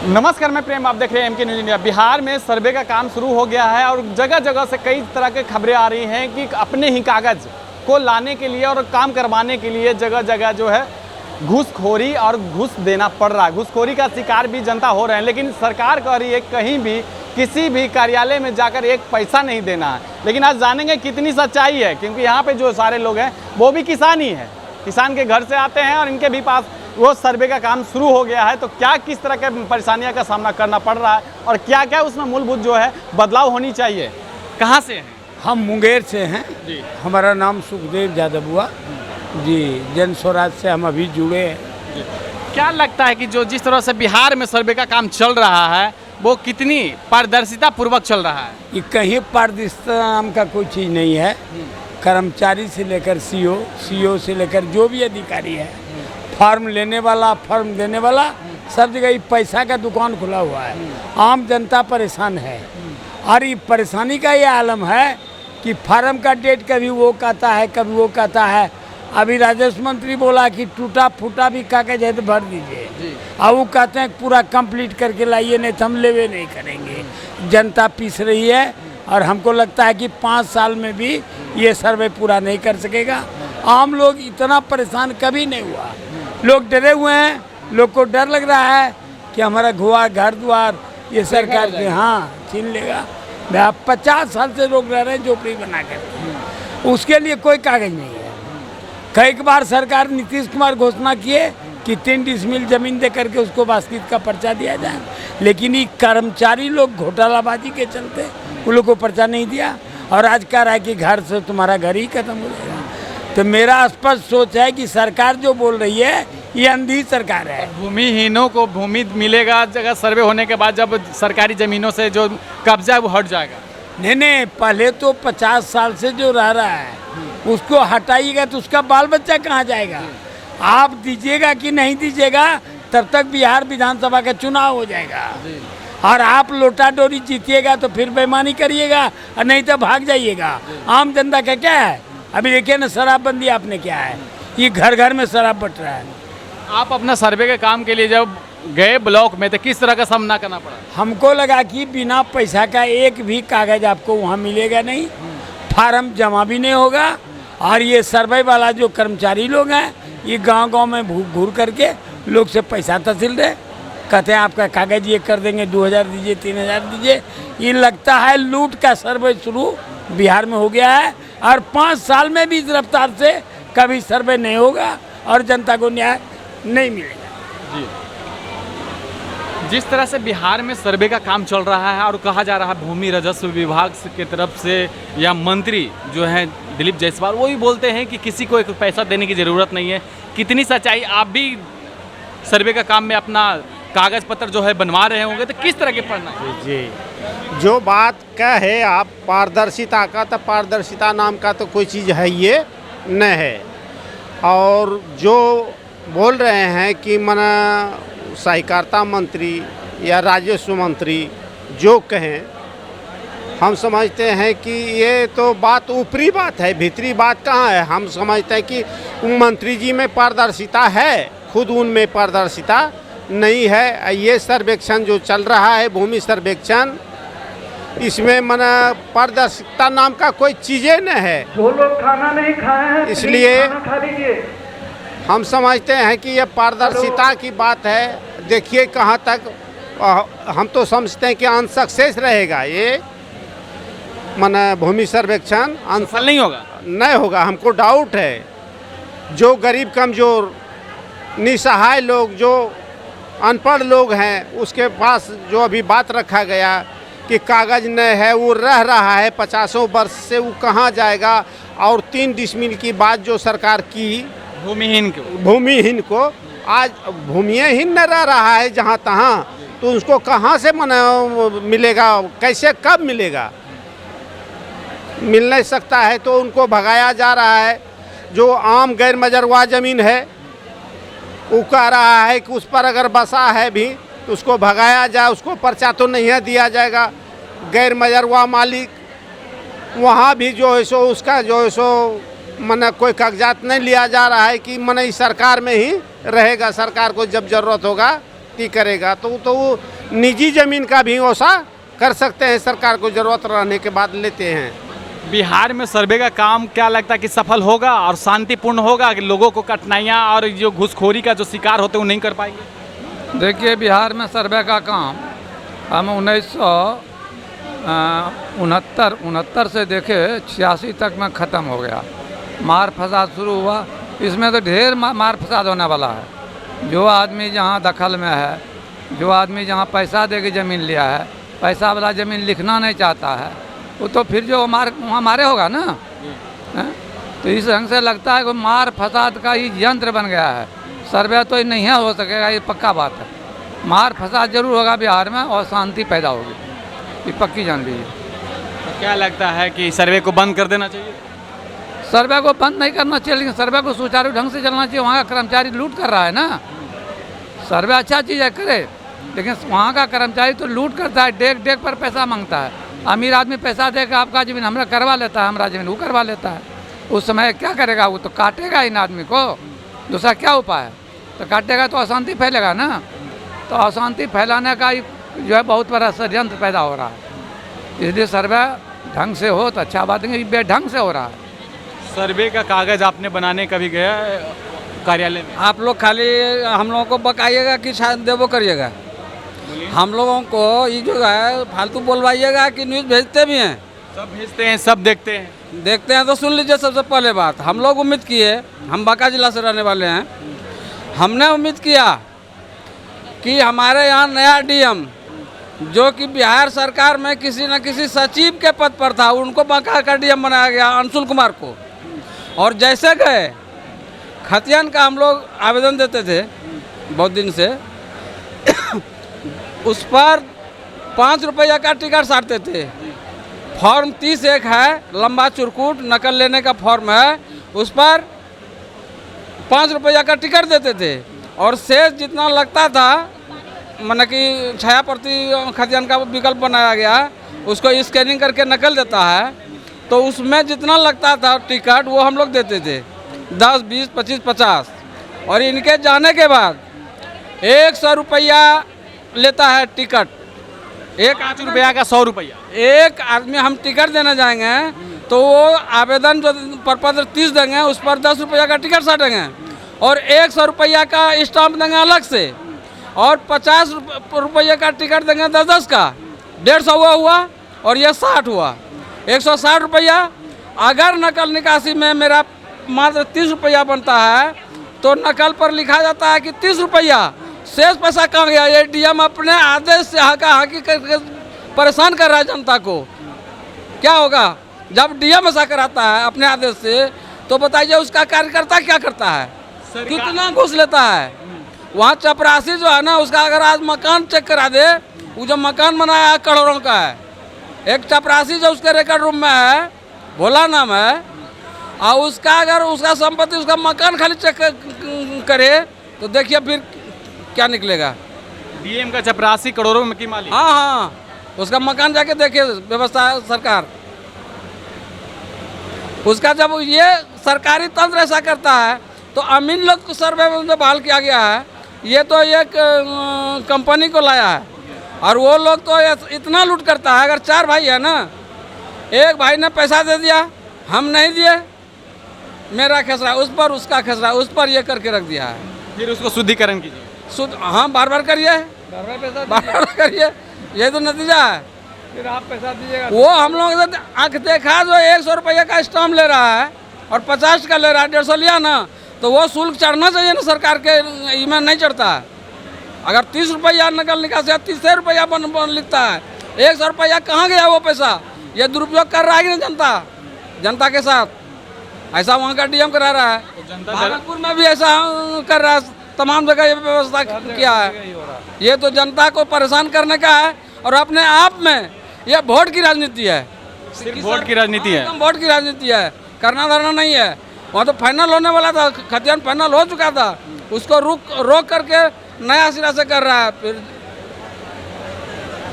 नमस्कार, मैं प्रेम, आप देख रहे हैं एमके न्यूज़ इंडिया। बिहार में सर्वे का काम शुरू हो गया है और जगह जगह से कई तरह के खबरें आ रही हैं कि अपने ही कागज़ को लाने के लिए और काम करवाने के लिए जगह जगह जो है घूसखोरी और घूस देना पड़ रहा है। घूसखोरी का शिकार भी जनता हो रहे हैं, लेकिन सरकार कह रही है कहीं भी किसी भी कार्यालय में जाकर एक पैसा नहीं देना है। लेकिन आज जानेंगे कितनी सच्चाई है, क्योंकि यहाँ पे जो सारे लोग हैं वो भी किसान ही है, किसान के घर से आते हैं और इनके भी पास वो सर्वे का काम शुरू हो गया है। तो क्या किस तरह के परेशानियों का सामना करना पड़ रहा है और क्या क्या उसमें मूलभूत जो है बदलाव होनी चाहिए। कहाँ से हैं? हम मुंगेर से हैं जी। हमारा नाम सुखदेव यादव हुआ जी। जन स्वराज से हम अभी जुड़े हैं। क्या लगता है कि जो जिस तरह से बिहार में सर्वे का काम चल रहा है वो कितनी पारदर्शिता पूर्वक चल रहा है? ये कहीं पारदर्शिता नाम का कोई चीज़ नहीं है। कर्मचारी से लेकर सीओ से लेकर जो भी अधिकारी है, फॉर्म लेने वाला, फॉर्म देने वाला, सब जगह ये पैसा का दुकान खुला हुआ है। आम जनता परेशान है और ये परेशानी का ये आलम है कि फार्म का डेट कभी वो कहता है, कभी वो कहता है। अभी राजस्व मंत्री बोला कि टूटा फूटा भी कागज है तो भर दीजिए, अब वो कहते हैं पूरा कंप्लीट करके लाइए, नहीं तो हम लेवे नहीं करेंगे। जनता पीस रही है और हमको लगता है कि 5 साल में भी ये सर्वे पूरा नहीं कर सकेगा। आम लोग इतना परेशान कभी नहीं हुआ। लोग डरे हुए हैं, लोग को डर लग रहा है कि हमारा घर द्वार ये सरकार के छीन लेगा। 50 साल से लोग रह रहे हैं झोपड़ी बना कर, उसके लिए कोई कागज नहीं है। कई बार सरकार नीतीश कुमार घोषणा किए कि 3 डिसमिल जमीन दे करके उसको वास्तविक का पर्चा दिया जाए, लेकिन ये कर्मचारी लोग घोटालाबाजी के चलते उन लोग को पर्चा नहीं दिया और आज कह रहा है कि घर से तुम्हारा घर ही खत्म हो जाएगा। तो मेरा स्पष्ट सोच है कि सरकार जो बोल रही है ये अंधी सरकार है। भूमिहीनों को भूमि मिलेगा जगह सर्वे होने के बाद, जब सरकारी ज़मीनों से जो कब्जा है वो हट जाएगा। नहीं, पहले तो 50 साल से जो रह रहा है उसको हटाइएगा तो उसका बाल बच्चा कहाँ जाएगा? आप दीजिएगा कि नहीं दीजिएगा, तब तक बिहार विधानसभा का चुनाव हो जाएगा और आप लोटा डोरी जीतिएगा तो फिर बेईमानी करिएगा और नहीं तो भाग जाइएगा। आम जनता का क्या है? अभी देखिए ना, शराबबंदी आपने क्या है, ये घर घर में शराब बट रहा है। आप अपना सर्वे के काम के लिए जब गए ब्लॉक में तो किस तरह का सामना करना पड़ा? हमको लगा कि बिना पैसा का एक भी कागज आपको वहाँ मिलेगा नहीं, फार्म जमा भी नहीं होगा और ये सर्वे वाला जो कर्मचारी लोग हैं ये गांव-गांव में घूर करके लोग से पैसा तहसील दे, कहते हैं आपका कागज ये कर देंगे, 2000 दीजिए, 3000 दीजिए। ये लगता है लूट का सर्वे शुरू बिहार में हो गया है और 5 साल में भी इस रफ्तार से कभी सर्वे नहीं होगा और जनता को न्याय नहीं मिलेगा। जी। जिस तरह से बिहार में सर्वे का काम चल रहा है और कहा जा रहा है भूमि राजस्व विभाग की तरफ से या मंत्री जो हैं दिलीप जायसवाल, वो भी बोलते हैं कि किसी को एक पैसा देने की ज़रूरत नहीं है। कितनी सच्चाई? आप भी सर्वे का काम में अपना कागज़ पत्र जो है बनवा रहे होंगे, तो किस तरह के पढ़ना है? जी, जो बात का है आप पारदर्शिता का, तो पारदर्शिता नाम का तो कोई चीज़ है ये न है। और जो बोल रहे हैं कि मना सहकारिता मंत्री या राजस्व मंत्री जो कहें, हम समझते हैं कि ये तो बात ऊपरी बात है, भीतरी बात कहाँ है। हम समझते हैं कि मंत्री जी में पारदर्शिता है, खुद उनमें पारदर्शिता नहीं है। ये सर्वेक्षण जो चल रहा है, भूमि सर्वेक्षण, इसमें मना पारदर्शिता नाम का कोई चीज़ें न है। जो लोग खाना नहीं खाए हैं इसलिए खाना खा लीजिए। हम समझते हैं कि ये पारदर्शिता की बात है। देखिए कहाँ तक, हम तो समझते हैं कि अनसक्सेस रहेगा ये माना भूमि सर्वेक्षण, सफल नहीं होगा। नहीं होगा, हमको डाउट है। जो गरीब कमज़ोर निसहाय लोग, जो अनपढ़ लोग हैं, उसके पास जो अभी बात रखा गया कि कागज़ न है, वो रह रहा है 50 वर्ष से, वो कहाँ जाएगा? और 3 डिसमिल की बात जो सरकार की भूमिहीन को आज भूमिहीन न रह रहा है जहाँ तहाँ, तो उसको कहाँ से मिलेगा? कैसे कब मिलेगा? मिल नहीं सकता है, तो उनको भगाया जा रहा है। जो आम गैर मजरवा ज़मीन है वो कह रहा है कि उस पर अगर बसा है भी तो उसको भगाया जाए, उसको पर्चा तो नहीं दिया जाएगा। गैर मजरवा मालिक वहाँ भी जो है सो उसका जो है सो मने कोई कागजात नहीं लिया जा रहा है कि मने इस सरकार में ही रहेगा, सरकार को जब ज़रूरत होगा व्यक्ति करेगा तो वो निजी ज़मीन का भी वैसा कर सकते हैं, सरकार को ज़रूरत रहने के बाद लेते हैं। बिहार में सर्वे का काम क्या लगता है कि सफल होगा और शांतिपूर्ण होगा कि लोगों को कठिनाइयाँ और जो घुसखोरी का जो शिकार होते हैं वो नहीं कर पाएंगे? देखिए, बिहार में सर्वे का काम हम 1969 से देखे 86 तक में ख़त्म हो गया। मार फसाद शुरू हुआ, इसमें तो ढेर मार फसाद होने वाला है। जो आदमी जहाँ दखल में है, जो आदमी जहाँ पैसा दे के ज़मीन लिया है, पैसा वाला ज़मीन लिखना नहीं चाहता है, वो तो फिर जो वहाँ मारे होगा ना। तो इस ढंग से लगता है कि मार फसाद का ही यंत्र बन गया है। सर्वे तो नहीं हो सकेगा, ये पक्का बात है। मार फसाद जरूर होगा बिहार में और शांति पैदा होगी, ये पक्की जान लीजिए। तो क्या लगता है कि सर्वे को बंद कर देना चाहिए? सर्वे को बंद नहीं करना चाहिए, लेकिन सर्वे को सुचारू ढंग से चलना चाहिए। वहाँ का कर्मचारी लूट कर रहा है ना। सर्वे अच्छा चीज़ है, करे, लेकिन वहाँ का कर्मचारी तो लूट करता है, डेग डेग पर पैसा मांगता है। अमीर आदमी पैसा देकर आपका ज़मीन हमरा करवा लेता है, हमारा ज़मीन वो करवा लेता है। उस समय क्या करेगा? वो तो काटेगा इन आदमी को, दूसरा क्या उपाय है? तो काटेगा तो अशांति फैलेगा ना। तो अशांति फैलाने का जो है बहुत बड़ा षड्यंत्र पैदा हो रहा है। इसलिए सर्वे ढंग से हो तो अच्छा बात है, बेढंग से हो रहा है। सर्वे का कागज़ आपने बनाने कभी गया कार्यालय में? आप लोग खाली हम लोगों को बकाइएगा कि शायद देवो करिएगा। हम लोगों को ये जो है फालतू बोलवाइएगा कि न्यूज़ भेजते भी हैं? सब भेजते हैं, सब देखते हैं। देखते हैं तो सुन लीजिए। सबसे पहले बात, हम लोग उम्मीद किए, हम बांका जिला से रहने वाले हैं, हमने उम्मीद किया कि हमारे यहाँ नया डीएम जो कि बिहार सरकार में किसी न किसी सचिव के पद पर था, उनको बांका का डीएम बनाया गया, अंशुल कुमार को। और जैसे गए खतियान का हम लोग आवेदन देते थे बहुत दिन से उस पर 5 रुपया का टिकट साटते थे। फॉर्म 30 एक है, लंबा चुरकुट नकल लेने का फॉर्म है, उस पर 5 रुपया का टिकट देते थे। और शेष जितना लगता था, माना कि छाया प्रति खतियान का विकल्प बनाया गया, उसको स्कैनिंग करके नकल देता है, तो उसमें जितना लगता था टिकट वो हम लोग देते थे, 10, 20, 25, 50। और इनके जाने के बाद 100 रुपया लेता है टिकट। 5 रुपया का 100 रुपया। एक आदमी हम टिकट देने जाएंगे तो वो आवेदन जो प्रपत्र 30 देंगे, उस पर 10 रुपया का टिकट साटेंगे और 100 रुपया का स्टाम्प देंगे अलग से, और 50 रुपये का टिकट देंगे 10-10 का। 150 हुआ और ये 60 हुआ, 160 रुपया। अगर नकल निकासी में मेरा मात्र 30 रुपया बनता है तो नकल पर लिखा जाता है कि 30 रुपया। शेष पैसा कहाँ गया? ये डीएम अपने आदेश से हाकी करके परेशान कर रहा है जनता को। क्या होगा जब डीएम ऐसा कराता है अपने आदेश से? तो बताइए उसका कार्यकर्ता क्या करता है, कितना घूस लेता है? वहाँ चपरासी जो है ना, उसका अगर आज मकान चेक करा दे, वो जो मकान बनाया है करोड़ों का है। एक चपरासी जो उसके रिकॉर्ड रूम में है, भोला नाम है, और उसका अगर उसका संपत्ति, उसका मकान खाली चेक करे तो देखिए फिर क्या निकलेगा। डीएम का 84 करोड़ों में की मालिक। हाँ, उसका मकान जाके देखिए, व्यवस्था सरकार उसका। जब ये सरकारी तंत्र ऐसा करता है तो अमीन लोग को सर्वे में जो बहाल किया गया है, ये तो एक कंपनी को लाया है। और वो लोग तो इतना लूट करता है। अगर 4 भाई है ना, एक भाई ने पैसा दे दिया, हम नहीं दिए, मेरा खसरा उस पर, उसका खसरा उस पर, ये करके रख दिया है। फिर उसको शुद्धिकरण कीजिए। हाँ, बार-बार करिए, बार-बार करिए, ये तो नतीजा है। फिर आप पैसा दीजिएगा। वो हम लोग से आँख देखा जो 100 रुपये का स्टाम्प ले रहा है और 50 का ले रहा है, 150 लिया ना, तो वो शुल्क चढ़ना चाहिए ना सरकार के, इसमें नहीं चढ़ता है। अगर 30 रुपया नकल निकासी 30 रुपया बन लिखता है, 100 रुपया कहाँ गया वो पैसा? ये दुरुपयोग कर रहा है कि नहीं जनता के साथ? ऐसा वहाँ का डीएम करा रहा है। भागलपुर में भी ऐसा कर रहा है, तमाम जगह ये व्यवस्था किया है। ये तो जनता को परेशान करने का है और अपने आप में ये वोट की राजनीति है। सिर्फ वोट की राजनीति है, वोट की राजनीति है, करना धरना नहीं है। वहाँ तो फाइनल होने वाला था, खतियान फाइनल हो चुका था, उसको रोक करके नया सिरा से कर रहा है। फिर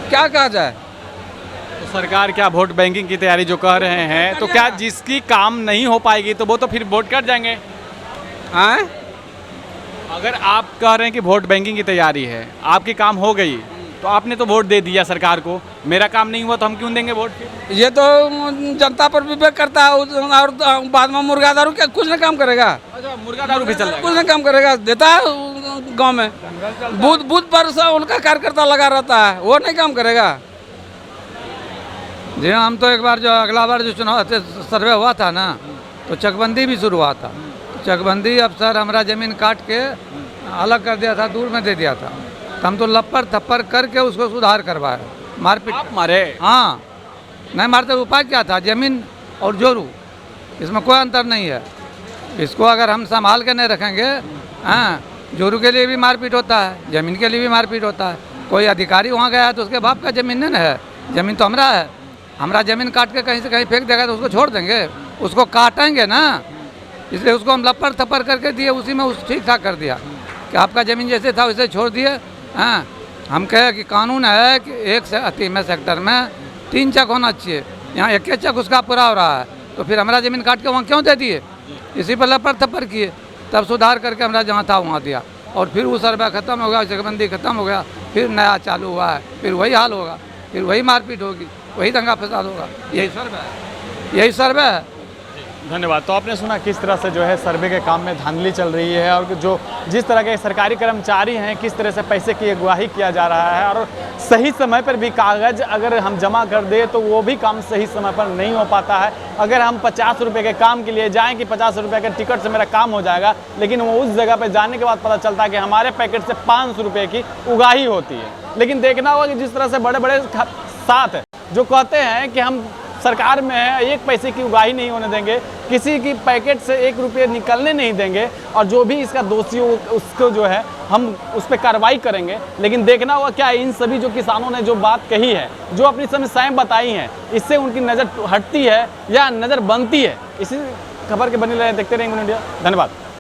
क्या कहा जाए? तो सरकार क्या वोट बैंकिंग की तैयारी जो कह रहे हैं, तो क्या जिसकी काम नहीं हो पाएगी तो वो तो फिर वोट कट जाएंगे? हाँ, अगर आप कह रहे हैं कि वोट बैंकिंग की तैयारी है, आपकी काम हो गई, तो आपने तो वोट दे दिया सरकार को, मेरा काम नहीं हुआ तो हम क्यों देंगे वोट? ये तो जनता पर विवेक करता है और बाद में मुर्गा दारू क्या कुछ नहीं काम करेगा। अच्छा, मुर्गा दारू भी चल रहा है। कुछ नहीं काम करेगा, देता है गांव में बूथ पर से उनका कार्यकर्ता लगा रहता है, वो नहीं काम करेगा। जी हम तो एक बार जो अगला बार जो चुनाव सर्वे हुआ था ना, तो चकबंदी भी शुरू हुआ था। चकबंदी अफसर हमारा ज़मीन काट के अलग कर दिया था, दूर में दे दिया था। तो हम तो लप्पर थप्पर करके उसको सुधार करवाए, मारपीट। आप मारे? हाँ, नहीं मारते। उपाय क्या था? ज़मीन और जोरू, इसमें कोई अंतर नहीं है। इसको अगर हम संभाल के नहीं रखेंगे, हाँ, जोरू के लिए भी मारपीट होता है, ज़मीन के लिए भी मारपीट होता है। कोई अधिकारी वहाँ गया तो उसके बाप का ज़मीन नहीं ना है, ज़मीन तो हमारा है। हमारा ज़मीन काट के कहीं से कहीं फेंक देगा तो उसको छोड़ देंगे? उसको काटेंगे ना, इसलिए उसको हम लप्पर थप्पर करके दिए, उसी में उस ठीक ठाक कर दिया कि आपका ज़मीन जैसे था वैसे छोड़ दिए। हाँ, हम कहे कि कानून है कि एक से अति में सेक्टर में 3 चक होना चाहिए, यहाँ 1 चक उसका पूरा हो रहा है, तो फिर हमारा ज़मीन काट के वहाँ क्यों दे दिए? इसी पर लप्पर थप्पर किए, तब सुधार करके हमारा जहाँ था वहाँ दिया। और फिर वो सर्वे ख़त्म हो गया, चकबंदी ख़त्म हो गया, फिर नया चालू हुआ है, फिर वही हाल होगा, फिर वही मारपीट होगी, वही दंगा फसाद होगा। यही सर्वे है, यही सर्वे है। धन्यवाद। तो आपने सुना किस तरह से जो है सर्वे के काम में धांधली चल रही है, और जो जिस तरह के सरकारी कर्मचारी हैं किस तरह से पैसे की अगुवाही किया जा रहा है, और सही समय पर भी कागज़ अगर हम जमा कर दें तो वो भी काम सही समय पर नहीं हो पाता है। अगर हम 50 रुपये के काम के लिए जाएं कि 50 रुपये के टिकट से मेरा काम हो जाएगा, लेकिन वो उस जगह पर जाने के बाद पता चलता है कि हमारे पैकेट से 500 रुपये की उगाही होती है। लेकिन देखना होगा कि जिस तरह से बड़े बड़े साथ जो कहते हैं कि हम सरकार में है, 1 पैसे की उगाही नहीं होने देंगे, किसी की पैकेट से 1 रुपये निकलने नहीं देंगे, और जो भी इसका दोषी हो उसको जो है हम उस पर कार्रवाई करेंगे। लेकिन देखना होगा क्या इन सभी जो किसानों ने जो बात कही है, जो अपनी समस्याएं बताई हैं, इससे उनकी नज़र हटती है या नज़र बनती है। इसी खबर के बनी रहे, देखते रहेंगे इंडिया। धन्यवाद।